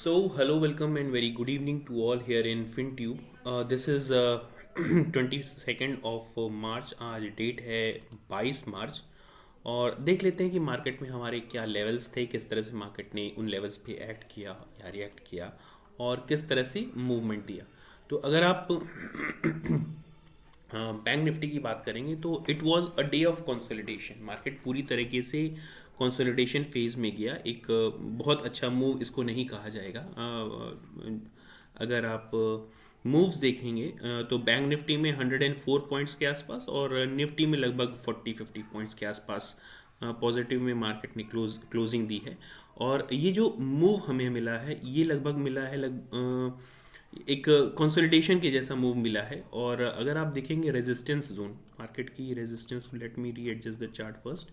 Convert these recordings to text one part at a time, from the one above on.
Hello, welcome, and very good evening to all here in FinTube. This is 22nd of मार्च. आज date है 22 मार्च. और देख लेते हैं कि मार्केट में हमारे क्या लेवल्स थे, किस तरह से मार्केट ने उन लेवल्स पे एक्ट किया या रिएक्ट किया और किस तरह से मूवमेंट दिया. तो अगर आप बैंक निफ्टी की बात करेंगे तो it was a day of consolidation. Market पूरी तरीके से कंसोलिडेशन फेज में गया. एक बहुत अच्छा मूव इसको नहीं कहा जाएगा. अगर आप मूव्स देखेंगे तो बैंक निफ्टी में 104 पॉइंट्स के आसपास और निफ्टी में लगभग 40-50 पॉइंट्स के आसपास पॉजिटिव में मार्केट ने क्लोजिंग दी है. और ये जो मूव हमें मिला है ये लगभग मिला है एक कंसोलिडेशन के जैसा मूव मिला है. और अगर आप देखेंगे रेजिस्टेंस जोन, मार्केट की resistance, let me readjust the chart first.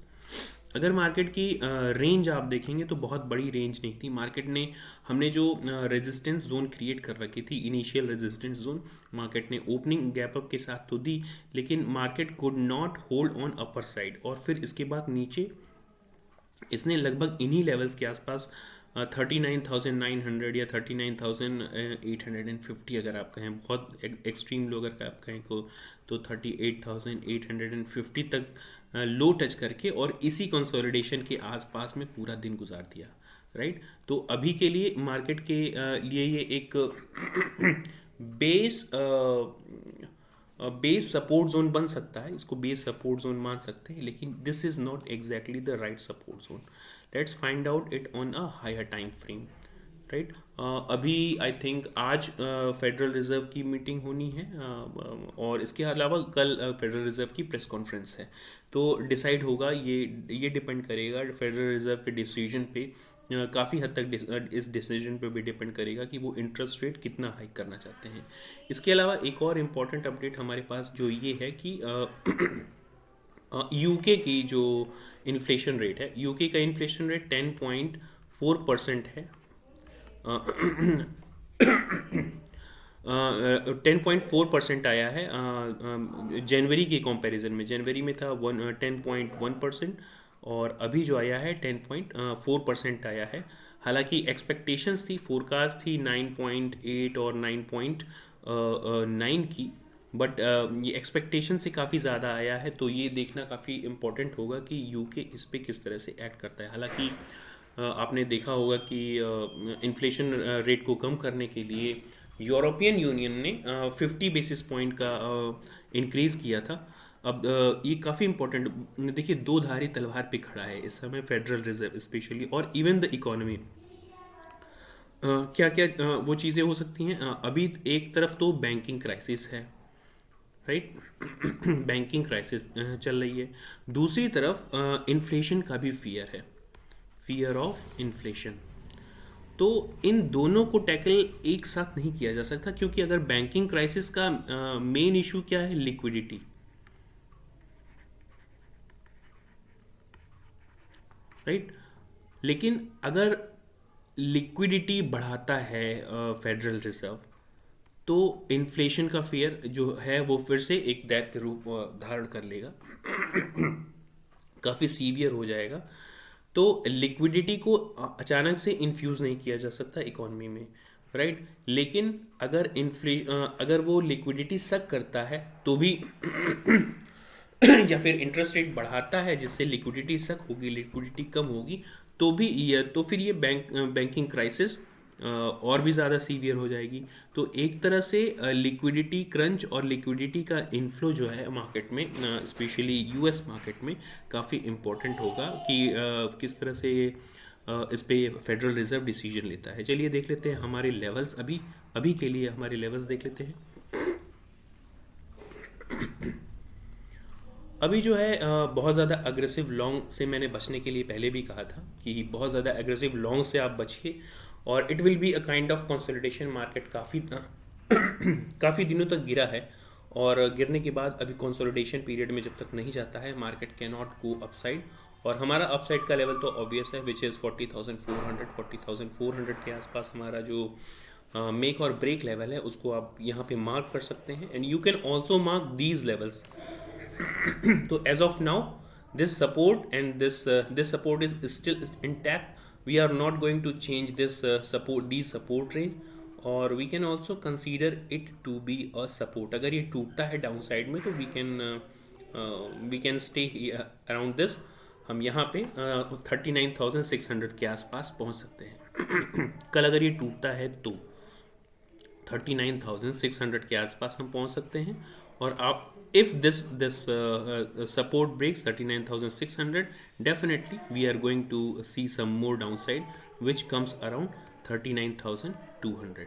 अगर मार्केट की रेंज आप देखेंगे तो बहुत बड़ी रेंज नहीं थी. मार्केट ने हमने जो रेजिस्टेंस जोन क्रिएट कर रखी थी, इनिशियल रेजिस्टेंस जोन, मार्केट ने ओपनिंग गैप अप के साथ तो दी, लेकिन market could not hold on upper side. और फिर इसके बाद नीचे इसने लगभग इन्हीं लेवल्स के आसपास 39,900 या 39,850 अगर आप कहें, बहुत एक्सट्रीम लो अगर आप कहें तो 38,850 तक लो टच करके और इसी कंसोलिडेशन के आसपास में पूरा दिन गुजार दिया. राइट. तो अभी के लिए मार्केट के लिए ये एक बेस सपोर्ट जोन बन सकता है. इसको बेस सपोर्ट जोन मान सकते हैं, लेकिन this is not exactly the right support zone. Let's find out it on a higher time frame. Right. अभी आई थिंक आज फेडरल रिजर्व की मीटिंग होनी है और इसके अलावा कल फेडरल रिजर्व की प्रेस कॉन्फ्रेंस है. तो डिसाइड होगा, ये डिपेंड करेगा फेडरल रिजर्व के डिसीजन पे. काफ़ी हद तक इस डिसीजन पे भी डिपेंड करेगा कि वो इंटरेस्ट रेट कितना हाइक करना चाहते हैं. इसके अलावा एक और इम्पॉर्टेंट अपडेट हमारे पास जो ये है कि यूके की जो इन्फ्लेशन रेट है, यूके का इन्फ्लेशन रेट 10.4% है. 10.4% आया है जनवरी के कंपैरिजन में. जनवरी में था 10.1% और अभी जो आया है 10.4% आया है. हालांकि एक्सपेक्टेशंस थी, फोरकास्ट थी 9.8 और 9.9 की, बट ये एक्सपेक्टेशन से काफ़ी ज़्यादा आया है. तो ये देखना काफ़ी इम्पोर्टेंट होगा कि यूके इस पे किस तरह से एक्ट करता है. हालांकि आपने देखा होगा कि इन्फ्लेशन रेट को कम करने के लिए यूरोपियन यूनियन ने 50 बेसिस पॉइंट का इंक्रीज़ किया था. अब ये काफ़ी इंपॉर्टेंट. देखिए, दो धारी तलवार पे खड़ा है इस समय फेडरल रिजर्व स्पेशली, और इवन द इकोनॉमी. क्या क्या वो चीज़ें हो सकती हैं. अभी एक तरफ तो बैंकिंग क्राइसिस है. राइट. बैंकिंग क्राइसिस चल रही है. दूसरी तरफ इन्फ्लेशन का भी फियर है, फियर ऑफ इन्फ्लेशन. तो इन दोनों को टैकल एक साथ नहीं किया जा सकता, क्योंकि अगर बैंकिंग क्राइसिस का मेन इशू क्या है, लिक्विडिटी. राइट. लेकिन अगर लिक्विडिटी बढ़ाता है फेडरल रिजर्व, तो इन्फ्लेशन का फियर जो है वो फिर से एक दैत्य रूप धारण कर लेगा, काफ़ी सीवियर हो जाएगा. तो लिक्विडिटी को अचानक से इन्फ्यूज़ नहीं किया जा सकता इकोनॉमी में. राइट. लेकिन अगर वो लिक्विडिटी सक करता है तो भी या फिर इंटरेस्ट रेट बढ़ाता है जिससे लिक्विडिटी सक होगी, लिक्विडिटी कम होगी, तो भी तो फिर ये बैंकिंग क्राइसिस और भी ज़्यादा सीवियर हो जाएगी. तो एक तरह से लिक्विडिटी क्रंच और लिक्विडिटी का इन्फ्लो जो है मार्केट में, स्पेशली यूएस मार्केट में, काफ़ी इम्पोर्टेंट होगा कि किस तरह से इस पे फेडरल रिजर्व डिसीजन लेता है. चलिए देख लेते हैं हमारे लेवल्स. अभी के लिए हमारे लेवल्स देख लेते हैं. अभी जो है बहुत ज़्यादा अग्रेसिव लॉन्ग से मैंने बचने के लिए पहले भी कहा था कि बहुत ज़्यादा अग्रेसिव लॉन्ग से आप बचिए, और it will be a kind of consolidation. Market काफ़ी दिनों तक गिरा है, और गिरने के बाद अभी कंसोलिडेशन पीरियड में जब तक नहीं जाता है, market can not go upside. और हमारा अपसाइड का लेवल तो ऑब्वियस है, विच इज़ 40,400 के आसपास हमारा जो मेक और ब्रेक लेवल है, उसको आप यहाँ पे मार्क कर सकते हैं. And you can also mark these levels. तो as of now this support and this support is still intact. we are not going to change this support range, और we can also consider it to be a support. अगर ये टूटता है down side में तो we can stay around this. हम यहाँ पे 39,600 के आसपास पहुँच सकते हैं. कल अगर ये टूटता है तो 39,600 के आसपास हम पहुँच सकते हैं. और आप if this support breaks 39,600, definitely we are going to see some more downside which comes around 39,200.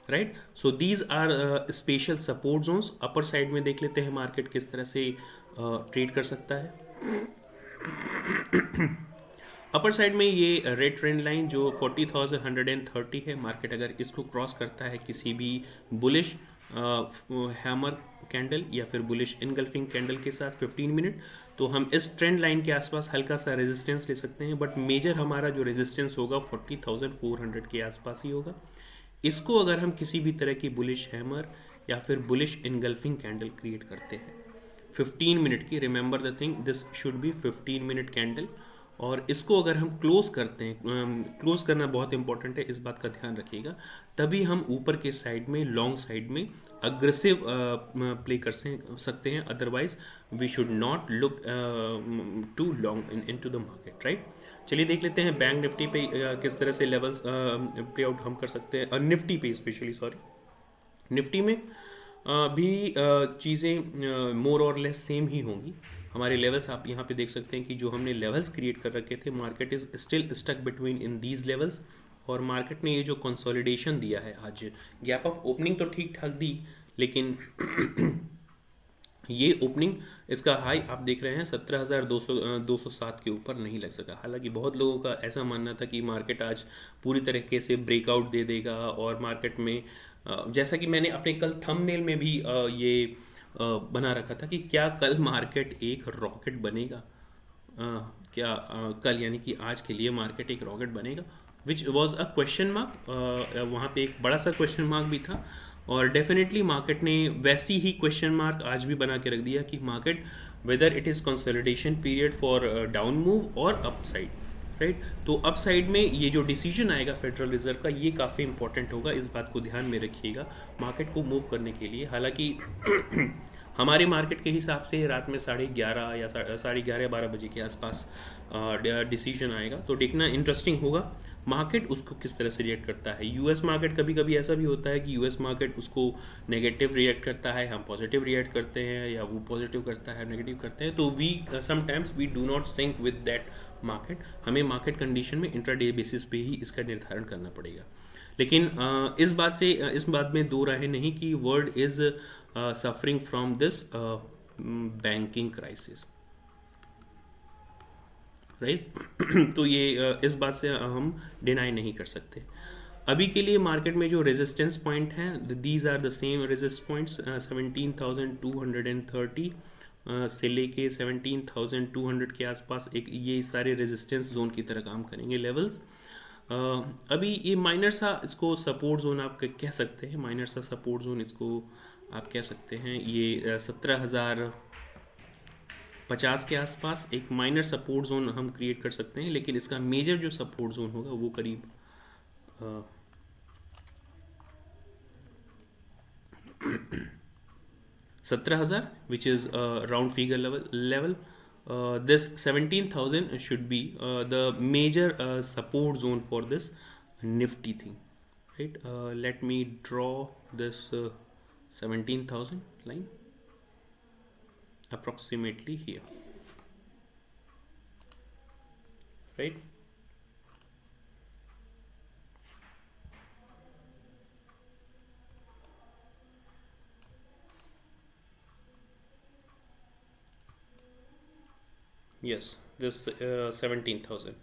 Right. So these are special support zones. Upper side में देख लेते हैं मार्केट किस तरह से ट्रेड कर सकता है. अपर साइड में ये रेड ट्रेंड लाइन जो 40,130 है, मार्केट अगर इसको क्रॉस करता है किसी भी बुलिश हैमर कैंडल या फिर बुलिश इनगल्फिंग कैंडल के साथ 15 मिनट, तो हम इस ट्रेंड लाइन के आसपास हल्का सा रेजिस्टेंस ले सकते हैं. बट मेजर हमारा जो रेजिस्टेंस होगा 40,400 के आसपास ही होगा. इसको अगर हम किसी भी तरह की बुलिश हैमर या फिर बुलिश इनगल्फिंग कैंडल क्रिएट करते हैं 15 मिनट की, remember the thing, this should be 15 minute candle, और इसको अगर हम क्लोज करते हैं, क्लोज करना बहुत इंपॉर्टेंट है, इस बात का ध्यान रखिएगा, तभी हम ऊपर के साइड में लॉन्ग साइड में अग्रेसिव प्ले कर सकते हैं. Otherwise we should not look too long into the market. Right. चलिए देख लेते हैं बैंक निफ्टी पे किस तरह से लेवल्स प्ले आउट हम कर सकते हैं. निफ्टी पे स्पेशली, सॉरी, निफ्टी में भी चीज़ें मोर और लेस सेम ही होंगी. हमारे लेवल्स आप यहाँ पे देख सकते हैं कि जो हमने लेवल्स क्रिएट कर रखे थे, market is still stuck between in these levels. और मार्केट ने ये जो कंसोलिडेशन दिया है आज, गैप अप ओपनिंग तो ठीक ठाक दी, लेकिन ये ओपनिंग, इसका हाई आप देख रहे हैं 17,207 के ऊपर नहीं लग सका. हालांकि बहुत लोगों का ऐसा मानना था कि मार्केट आज पूरी तरीके से ब्रेकआउट दे देगा, और मार्केट में जैसा कि मैंने अपने कल थंबनेल में भी ये बना रखा था कि क्या कल मार्केट एक रॉकेट बनेगा, क्या कल यानी कि आज के लिए मार्केट एक रॉकेट बनेगा, which was a question mark. वहाँ पे एक बड़ा सा क्वेश्चन मार्क भी था, और डेफिनेटली मार्केट ने वैसी ही क्वेश्चन मार्क आज भी बना के रख दिया कि market whether it is consolidation period for down move और अप साइड. राइट. तो अप साइड में ये जो डिसीजन आएगा फेडरल रिजर्व का, ये काफ़ी इंपॉर्टेंट होगा, इस बात को ध्यान में रखिएगा मार्केट को मूव करने के लिए. हालांकि हमारे मार्केट के हिसाब से रात में 11:30 या 11:30-12 बजे के आसपास डिसीजन आएगा, तो देखना इंटरेस्टिंग होगा मार्केट उसको किस तरह से रिएक्ट करता है. यूएस मार्केट कभी कभी ऐसा भी होता है कि यूएस मार्केट उसको नेगेटिव रिएक्ट करता है, हम पॉजिटिव रिएक्ट करते हैं, या वो पॉजिटिव करता है नेगेटिव करते हैं, तो we sometimes we do not sync with that market. हमें मार्केट कंडीशन में इंट्राडे बेसिस पे ही इसका निर्धारण करना पड़ेगा. लेकिन इस बात में दो राहें नहीं कि world is suffering from this banking crisis. Right. तो ये इस बात से हम डिनाई नहीं कर सकते. अभी के लिए मार्केट में जो रेजिस्टेंस पॉइंट हैं, these are the same resist points. 17,230 से लेके 17,200 के आसपास एक ये सारे रेजिस्टेंस जोन की तरह काम करेंगे लेवल्स. अभी ये माइनर सा इसको सपोर्ट जोन आप कह सकते हैं, माइनर सा सपोर्ट जोन इसको आप कह सकते हैं. ये 17,050 के आसपास एक माइनर सपोर्ट जोन हम क्रिएट कर सकते हैं, लेकिन इसका मेजर जो सपोर्ट जोन होगा वो करीब 17,000, which is round figure level. This 17,000 should be the major support zone for this nifty thing. Right. Let me draw this 17,000 line approximately here. Right. Yes, this 17,000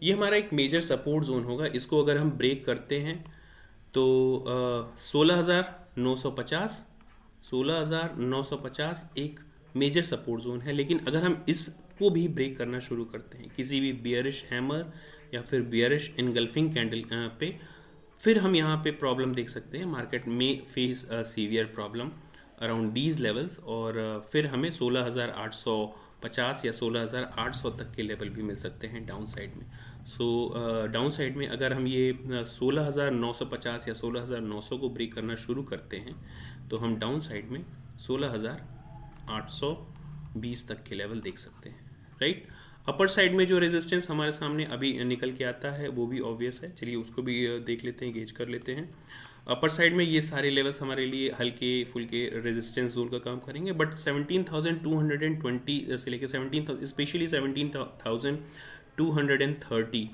ये हमारा एक मेजर सपोर्ट जोन होगा. इसको अगर हम ब्रेक करते हैं तो 16,950 एक मेजर सपोर्ट जोन है. लेकिन अगर हम इसको भी ब्रेक करना शुरू करते हैं किसी भी बियरिश हैमर या फिर बियरिश इनगल्फिंग कैंडल पे, फिर हम यहाँ पे प्रॉब्लम देख सकते हैं. मार्केट में face severe problem around these levels, और फिर हमें 16,800 50 या 16,800 तक के लेवल भी मिल सकते हैं डाउन साइड में। सो डाउन साइड में अगर हम ये 16,950 या 16,900 को ब्रेक करना शुरू करते हैं तो हम डाउन साइड में 16,820 तक के लेवल देख सकते हैं, राइट। अपर साइड में जो रेजिस्टेंस हमारे सामने अभी निकल के आता है वो भी ऑब्वियस है, चलिए उसको भी देख लेते हैं, गेज कर लेते हैं। अपर साइड में ये सारे लेवल्स हमारे लिए हल्के फुल्के रेजिस्टेंस जोन का काम करेंगे, बट 17,220 से लेकर 17,000 स्पेशली 17,230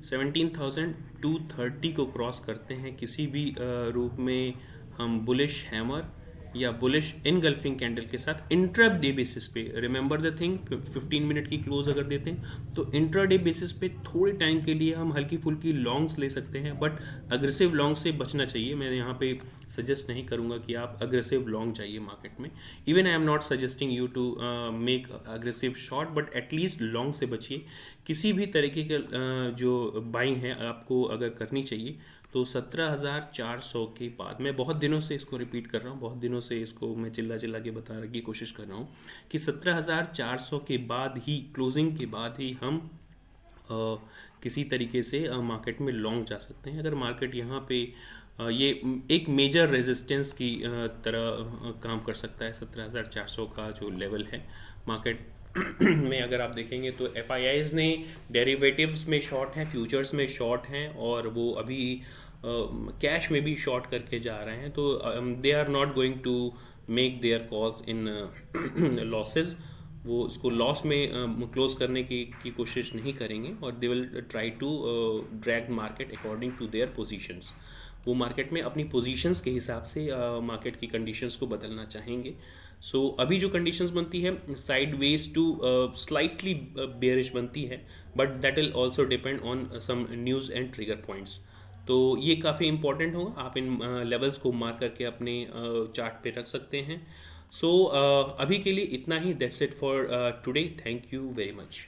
17,230 को क्रॉस करते हैं किसी भी रूप में हम बुलिश हैमर या बुलिश इनगल्फिंग कैंडल के साथ इंट्राडे बेसिस पे, रिमेंबर द थिंग, 15 मिनट की क्लोज अगर देते हैं तो इंट्राडे बेसिस पे थोड़े टाइम के लिए हम हल्की फुल्की लॉन्ग्स ले सकते हैं, बट अग्रेसिव लॉन्ग से बचना चाहिए। मैं यहाँ पे सजेस्ट नहीं करूँगा कि आप अग्रेसिव लॉन्ग जाइए मार्केट में। Even I am not suggesting you to make aggressive short, but at least long से बचिए। किसी भी तरीके के जो बाइंग है आपको अगर करनी चाहिए तो 17,400 के बाद, मैं बहुत दिनों से इसको रिपीट कर रहा हूँ, बहुत दिनों से इसको मैं चिल्ला चिल्ला के बताने की कोशिश कर रहा हूँ कि 17,400 के बाद ही, क्लोजिंग के बाद ही हम किसी तरीके से मार्केट में लॉन्ग जा सकते हैं। अगर मार्केट यहाँ पे ये एक मेजर रेजिस्टेंस की तरह काम कर सकता है, 17,400 का जो लेवल है मार्केट में अगर आप देखेंगे तो FIIs ने डेरिवेटिव्स में शॉर्ट हैं, फ्यूचर्स में शॉर्ट हैं, और वो अभी कैश में भी शॉर्ट करके जा रहे हैं। तो they are not going to make their calls in losses, वो इसको लॉस में क्लोज करने की कोशिश नहीं करेंगे, और they will try to drag market according to their positions. वो मार्केट में अपनी पोजीशंस के हिसाब से मार्केट की कंडीशंस को बदलना चाहेंगे। सो अभी जो कंडीशंस बनती है sideways to slightly bearish बनती है, but that will also depend on some news and trigger points. तो ये काफ़ी इंपॉर्टेंट होगा, आप इन लेवल्स को मार्क करके अपने चार्ट पे रख सकते हैं। सो अभी के लिए इतना ही, that's it for today, thank you very much.